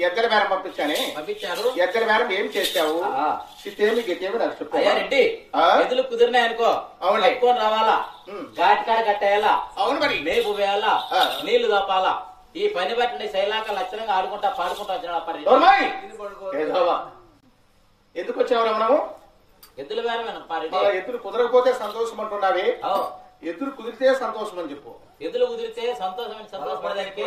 ఎద్దల బేరం పంపించారు. ఎద్దల బేరం ఏం చేశావు? సితేమి గితేమి రెడ్డి ఎదులు కుదిరినాయనుకో ఎక్కువ రావాలా, ఘాటికాడ కట్టేయాలా, అవును మరి మేపు వేయాలా, నీళ్లు దాపాలా. ఈ పని బట్టి శైలాక లక్షణంగా ఆడుకుంటా పాడుకుంటా వచ్చినాడు. ఎందుకు వచ్చావు మనము? ఎద్దుల బేరమేనా? ఎద్దులు కుదరకపోతే సంతోషం అంటున్నావే, ఎద్దులు కుదిరితే సంతోషం అని చెప్పు. ఎద్దులు కుదిరితే సంతోషం అని సంతోషపడడానికి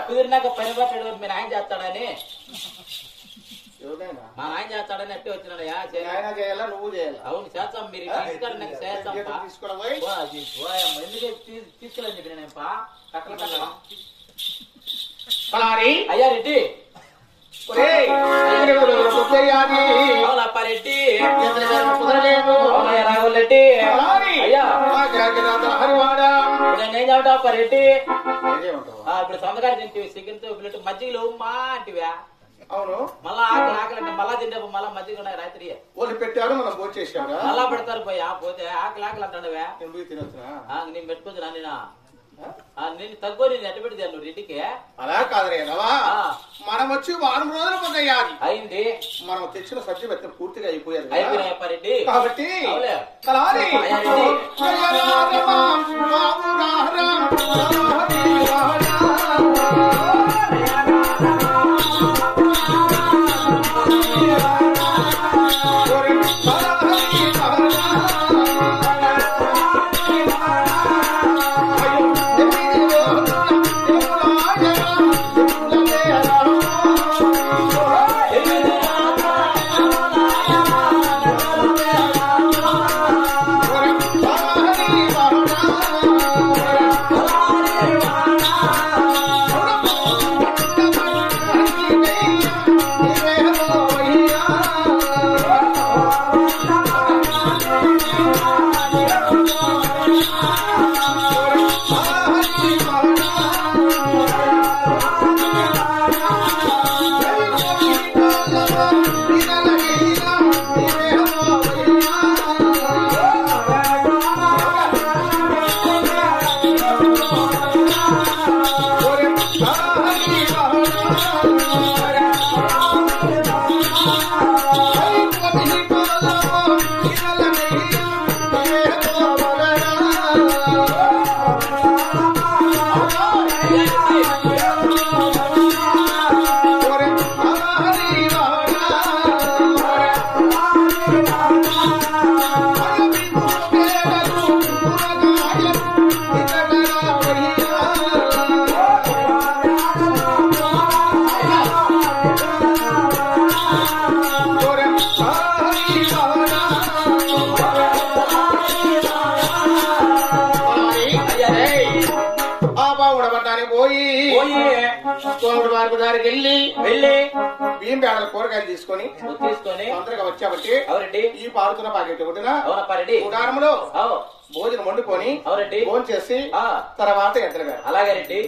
కుదిరినాక పని బట్టి మీ నాయన చేస్తాడని, మా నాయన చేస్తాడని అట్టే వచ్చినాడయా. చేయాలా నువ్వు చేయాలి? అవును చేస్తాం. మీరు చేస్తాం. ఎందుకే తీసుకెళ్ళని చెప్పి నేను కట్టలు కట్టడం. అయ్యా రెడ్డి రాఘుల్ రెడ్డి అయ్యా రెడ్డి ఇప్పుడు సొంతగారి తింటే చికెన్తో ప్లేట్ మజ్జిగలు ఉమ్మా అంటివా? అవును. మళ్ళా ఆకలి అంటే మళ్ళా తింటే మళ్ళా మజ్జిగ ఉన్నాయి రాత్రి వాళ్ళు పెట్టారు, మనం భోజేసాము. మళ్ళా పెడతారు పోయా పోతే ఆకలి అంటాడువా? నేను పెట్టుకుంటున్నా నేను తక్కువ నేను ఎట్ట పెడతాను రెడ్డికి. అలా కాదురేనవా, మనం వచ్చి వారం రోజులు పొందయ్యాలి అయింది. మనం తెచ్చిన సబ్జీ మెత్తం పూర్తిగా అయిపోయారు రెడ్డి. కాబట్టి వెళ్ళి బియ్యం పేడల కూరగాయలు తీసుకొని తొందరగా వచ్చాబట్టి ఈ పాడుతున్న పాకెట్ ఉదాహరణలో భోజనం వండుకొని భోజనం చేసి తర్వాత ఎద్దరు. అలాగే రెడ్డి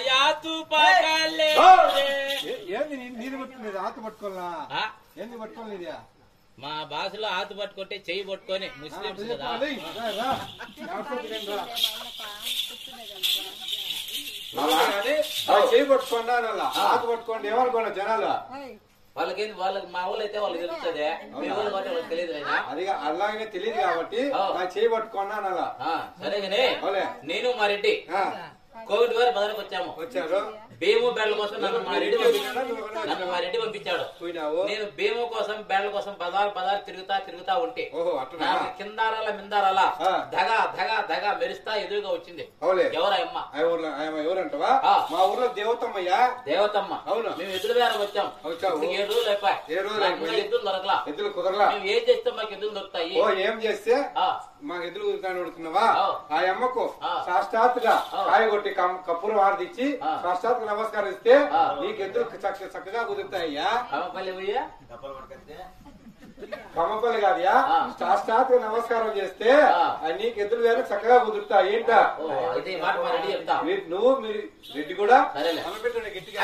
యాతు పక్కలే ఏంది నీది పట్టుకునేది ఆకు పట్టుకోవాలా ఏంది పట్టుకోలేదు మా భాషలో ఆతు పట్టుకుంటే చెయ్యి పట్టుకొని ముస్లింస్ కదా చెయ్యి పట్టుకోండి ఆకు పట్టుకోండి ఏమనుకోండి జనాలు వాళ్ళకి మా ఊళ్ళో అయితే వాళ్ళకి తెలుస్తుంది మీ ఊళ్ళో వాళ్ళకి తెలియదు అది అలాగే తెలియదు కాబట్టి చేయి పట్టుకోండి అనాలా సరేగానే నేను మా రెడ్డి కోవిడ్ వారి బదలకు వచ్చారు భీము బెడ్ల కోసం నన్ను మా రెడ్డి పంపించాడు. నేను భీము కోసం బెడ్ల కోసం బజార్ తిరుగుతా ఉంటే నాకు కిందారాల మిందారాల ధగా మెరుస్తా ఎదురుగా వచ్చింది. ఎవరమ్మా ఎవరంటవా? మా ఊర్లో దేవతమ్మయ్యా. దేవతమ్మ. అవును. మేము ఎదురు వేరే వచ్చాం. 7 రోజులు అయిపోయి ఎద్దులు దొరకలా. ఎద్దులు కుదరలా. మేము ఏం చేస్తే మాకు ఎద్దులు దొరుకుతాయి. ఏం చేస్తే మాకు ఎద్దులు ఉడుకున్నావా? ఆ అమ్మకు సాక్షాత్తుగా కాయ కొట్టి కప్పులు వాడిచ్చి సాక్షాత్తుగా నమస్కరిస్తే నీకు ఎద్దులు చక్కగా కుదురుతాయ్యా. కమ్మపల్లి కాదయా. సాక్షాత్తుగా నమస్కారం చేస్తే నీకు ఎద్దులు వేరే చక్కగా కుదురుతాయి. ఏంటా నువ్వు మీరు రెడ్డి కూడా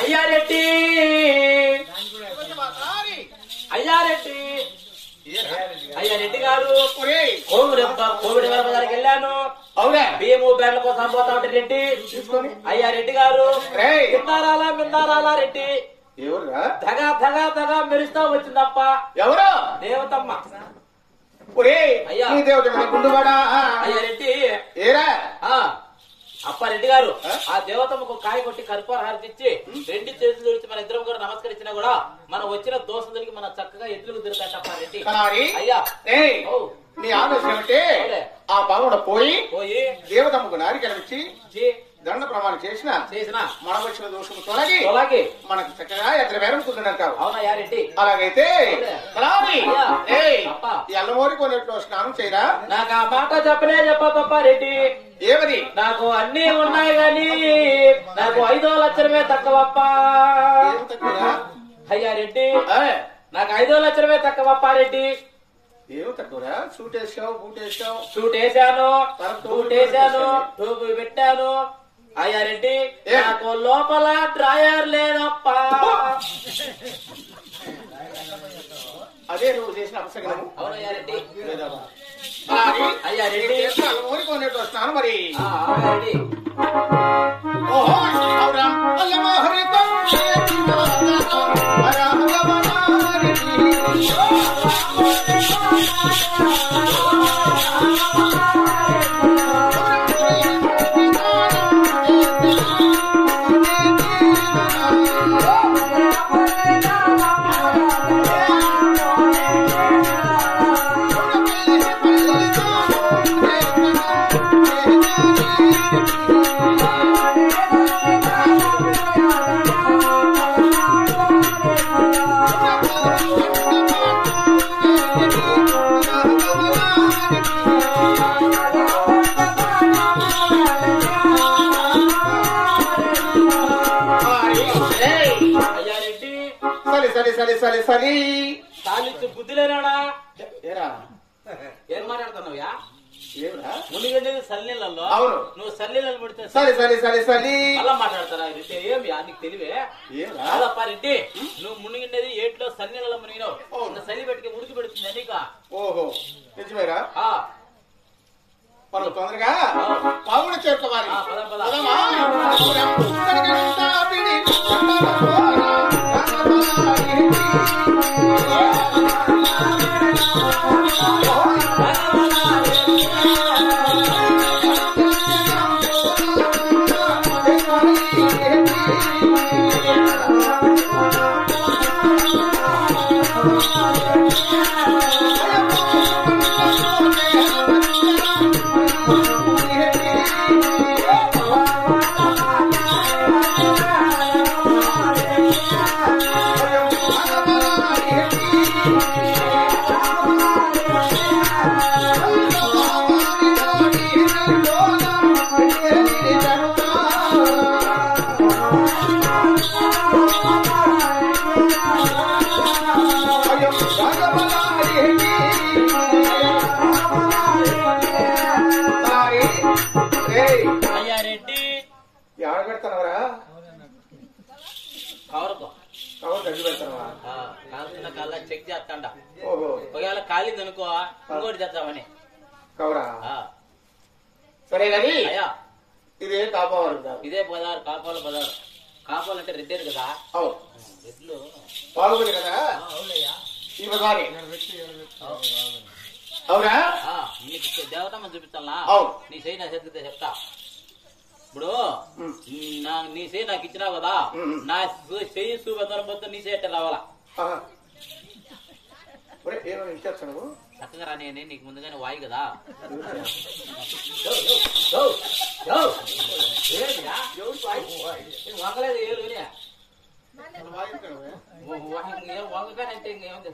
అయ్యా రెడ్డి అయ్యా రెడ్డి గారు కోవిడ్ బజార్కి వెళ్ళాను. అవునా? భీము బెడ్ల కోసం పోతా ఉంటే రెడ్డి తీసుకొని అయ్యా రెడ్డి గారు మిందారాలా రెడ్డి ధగా మెరుస్తా వచ్చిందప్ప. ఎవరు? దేవతమ్మ. అయ్యా రెడ్డి అప్పారెడ్డి గారు ఆ దేవతమ్మకు కాయ కొట్టి కర్పూర హారతిచ్చి 2 చేతులు దొరికి మన ఇద్దరం కూడా నమస్కరించినా కూడా మనం వచ్చిన దోషులకి మన చక్కగా ఎద్దులకు తిరుగుతాయి అప్పారెడ్డి. అయ్యా నీ ఆలోచన అంటే ఆ బాగుడ పోయి దేవతమ్మకు నారికలిచ్చి దండ ప్రమాణం చేసిన మనం వచ్చిన దోషము తొలగి మనకు చక్కగా ఎత్ర వేరం కుదురంటావు. అవునా రెడ్డి? అలాగైతే ఎల్లమోరి కొన్నిట్లో స్నానం చేయరా? నాకు ఆ మాట చెప్పా రెడ్డి. ఏమది? నాకు అన్ని ఉన్నాయి గాని నాకు 5 లక్షలమే తక్కువప్ప. అయ్యా రెడ్డి నాకు 5 లక్షలమే తక్కువప్ప రెడ్డి. ఏమి తక్కువరా? సూట్ వేసావు, సూట్ వేసాను, టోపు పెట్టాను. అయ్యా రెడ్డి నాకు లోపల డ్రాయర్ లేదప్పా. అదే నువ్వు చేసిన అపసగనము. అవునయ్యా రెడ్డి. అయ్యా రెడ్డి ఊరికొనేట్టు వస్తున్నాను మరి. రెడ్డి సాలిచ్చు బుద్ధిలేనాడా? ఏం మాట్లాడుతున్నావుయా? మునిగండేది సల్లీళ్ళల్లో. అవును. నువ్వు సల్లీళ్ళు పెడితే అలా మాట్లాడతారా? ఏమి నీకు తెలివే? కాదప్పా రెడ్డి, నువ్వు మునిగిండేది ఏట్లో సల్లీళ్ళలో మునిగినావు. సల్లి పెట్టుకుని ఉడికి పెడుతుంది నీక. ఓహో నిజమేరా? మనం తొందరగా పావులు చేరుకోవాలి. అయ్యా రెడ్డి ఎవరు పెడతానవరా? కాలిందనుకో ఇంకోటి తెచ్చామని కౌరా సరే గాని ఇదే కాపవారు ఇదే బజారు కాపాల బజారు కాపాలు అంటే రెడ్డేరు కదా రెడ్లు పాల్గొని కదా అవునయ్యా ఈ బజారే అవునా నీకు దేవతమ్మ చూపించాలా నీ చేయి నా చేతికితే చెప్తా ఇప్పుడు నీ చేయి నాకు ఇచ్చినావు కదా నా చెయ్యి చూపెత్తాను మొత్తం నీ చేయి రావాలా చక్కగా రా నేను నీకు ముందుగానే వాయి కదా వంగలేదు ఏలు వంగకానంటే ఇంకేముంది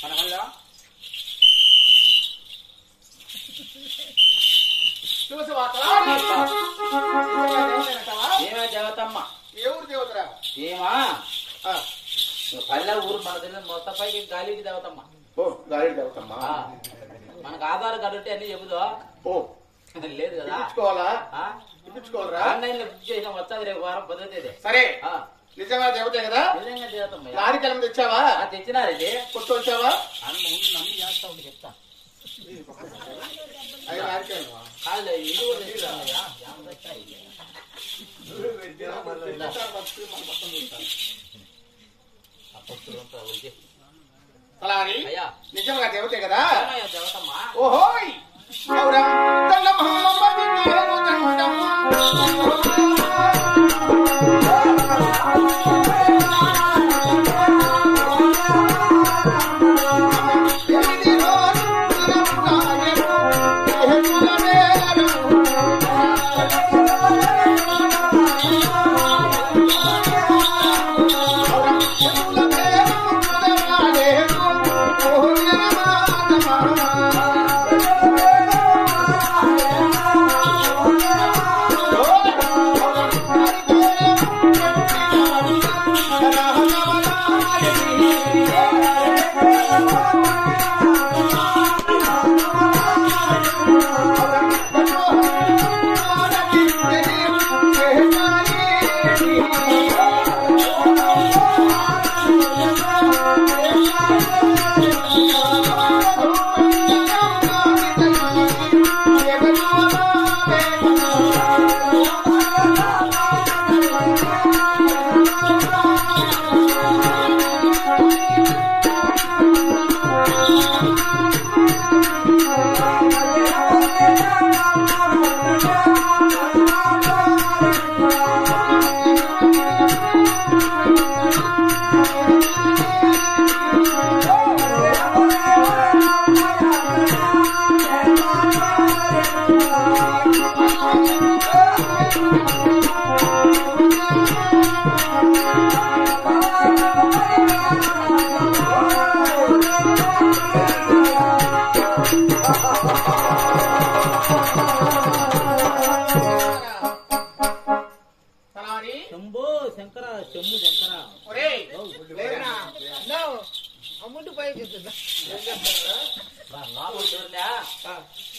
మనమల్లా ఏమా దేవతమ్మ ఏ ఊరు దేవతరా ఏమా పల్లె ఊరు మన తెలియదు మొత్తం పైకి గాలికి దేవతమ్మ గాలి దేవతమ్మ మనకు ఆధార్ కార్డు ఉంటే అన్ని చెబుదా లేదు కదా ఇప్పించుకోవాలరా ఆన్లైన్ లో బుక్ చేసాం వచ్చాది రేపు వారం 10వ తేదీ సరే నిజంగా దేవతే కదా నిజంగా దేవతమ్మ లారీకెళ్ళం తెచ్చావా తెచ్చినారు ఇది కొట్టు వచ్చావా నమ్మి చేస్తా ఉండి చెప్తా కాదు ఇది నిజంగా దేవతే కదా దేవతమ్మ ఓహోయ్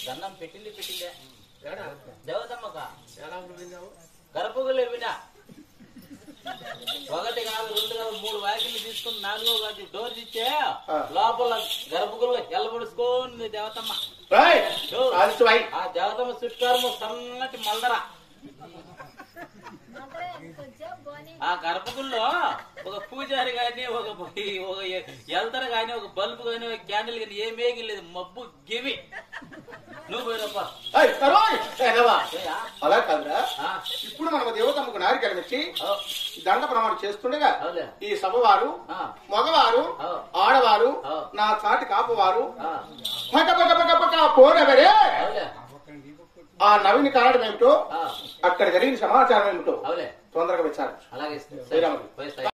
దండం పెట్టింది పెట్టిందే దేవతమ్మక గర్భగులు వినా ఒకటి కాదు 2 కాదు 3 వాకిలు తీసుకుని 4వ వాకి డోర్ ఇచ్చే లోపల గర్భగుల్లో ఎల్లబడుచుకోండి దేవతమ్మ ఆ దేవతమ్మ చుట్టారు సన్నటి మల్దర ఆ గర్భగుల్లో ఒక పూజారి గాని ఒక ఎల్తర గాని ఒక బల్బు గాని ఒక క్యాండిల్ గాని ఏం లేదు మబ్బు గివి నువ్వు పోయినప్ప అలా కాదురా ఇప్పుడు మన దేవతమ్మకు నారికలు వచ్చి దండ ప్రమాణం చేస్తుండగా ఈ సభవారు మగవారు ఆడవారు నా చాటి కాపువారు పోనవరే ఆ నవీని కారణం ఏమిటో అక్కడ జరిగిన సమాచారం ఏమిటో తొందరగా విచారించు. అలాగే